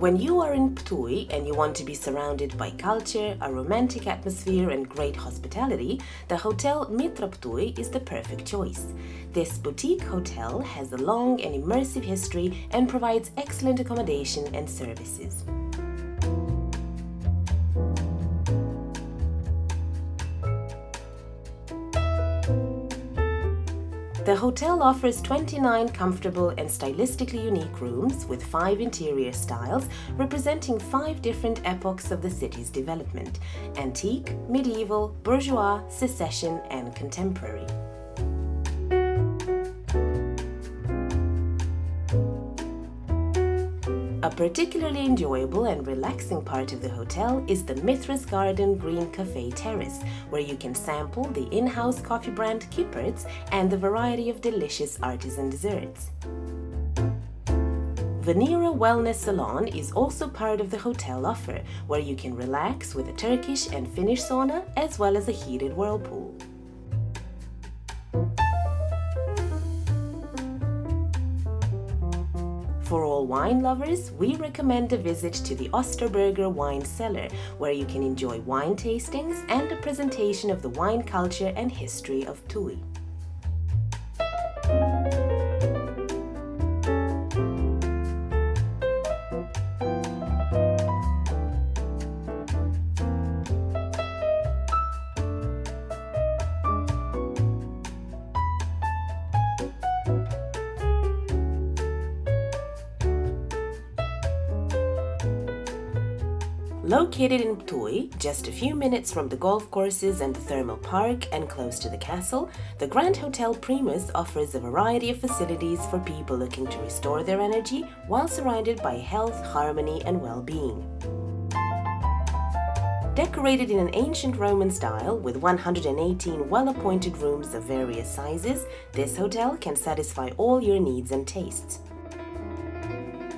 When you are in Ptuj and you want to be surrounded by culture, a romantic atmosphere and great hospitality, the Hotel Mitra Ptuj is the perfect choice. This boutique hotel has a long and immersive history and provides excellent accommodation and services. The hotel offers 29 comfortable and stylistically unique rooms with 5 interior styles representing 5 different epochs of the city's development: antique, medieval, bourgeois, secession, and contemporary. A particularly enjoyable and relaxing part of the hotel is the Mitra's Garden Green Cafe Terrace, where you can sample the in-house coffee brand Kippert's and the variety of delicious artisan desserts. Venera Wellness Salon is also part of the hotel offer, where you can relax with a Turkish and Finnish sauna as well as a heated whirlpool. For all wine lovers, we recommend a visit to the Osterberger Wine Cellar, where you can enjoy wine tastings and a presentation of the wine culture and history of Ptuj. Located in Ptuj, just a few minutes from the golf courses and the thermal park and close to the castle, the Grand Hotel Primus offers a variety of facilities for people looking to restore their energy while surrounded by health, harmony, and well-being. Decorated in an ancient Roman style with 118 well-appointed rooms of various sizes, this hotel can satisfy all your needs and tastes.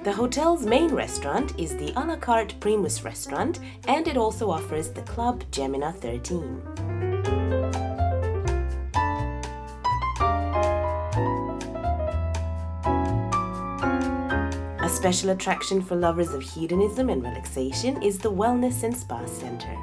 The hotel's main restaurant is the a la carte Primus restaurant, and it also offers the Club Gemina 13. A special attraction for lovers of hedonism and relaxation is the Wellness and Spa Center.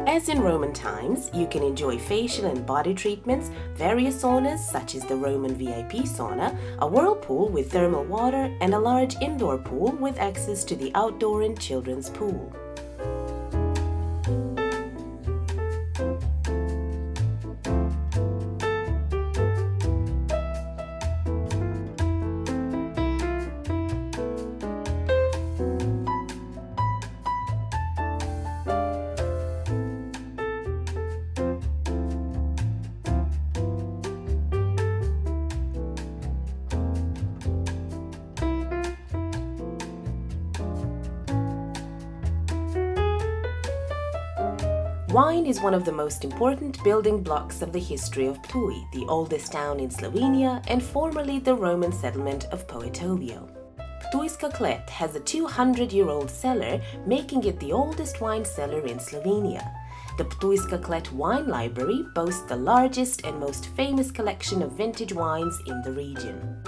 As in Roman times, you can enjoy facial and body treatments, various saunas such as the Roman VIP sauna, a whirlpool with thermal water, and a large indoor pool with access to the outdoor and children's pool. Wine is one of the most important building blocks of the history of Ptuj, the oldest town in Slovenia and formerly the Roman settlement of Poetovio. Ptujska Klet has a 200-year-old cellar, making it the oldest wine cellar in Slovenia. The Ptujska Klet Wine Library boasts the largest and most famous collection of vintage wines in the region.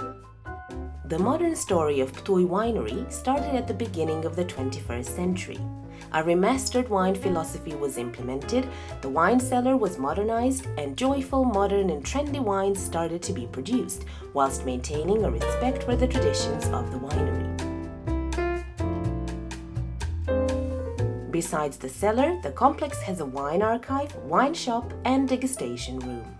The modern story of Ptuj Winery started at the beginning of the 21st century. A remastered wine philosophy was implemented, the wine cellar was modernized, and joyful, modern and trendy wines started to be produced, whilst maintaining a respect for the traditions of the winery. Besides the cellar, the complex has a wine archive, wine shop, and degustation room.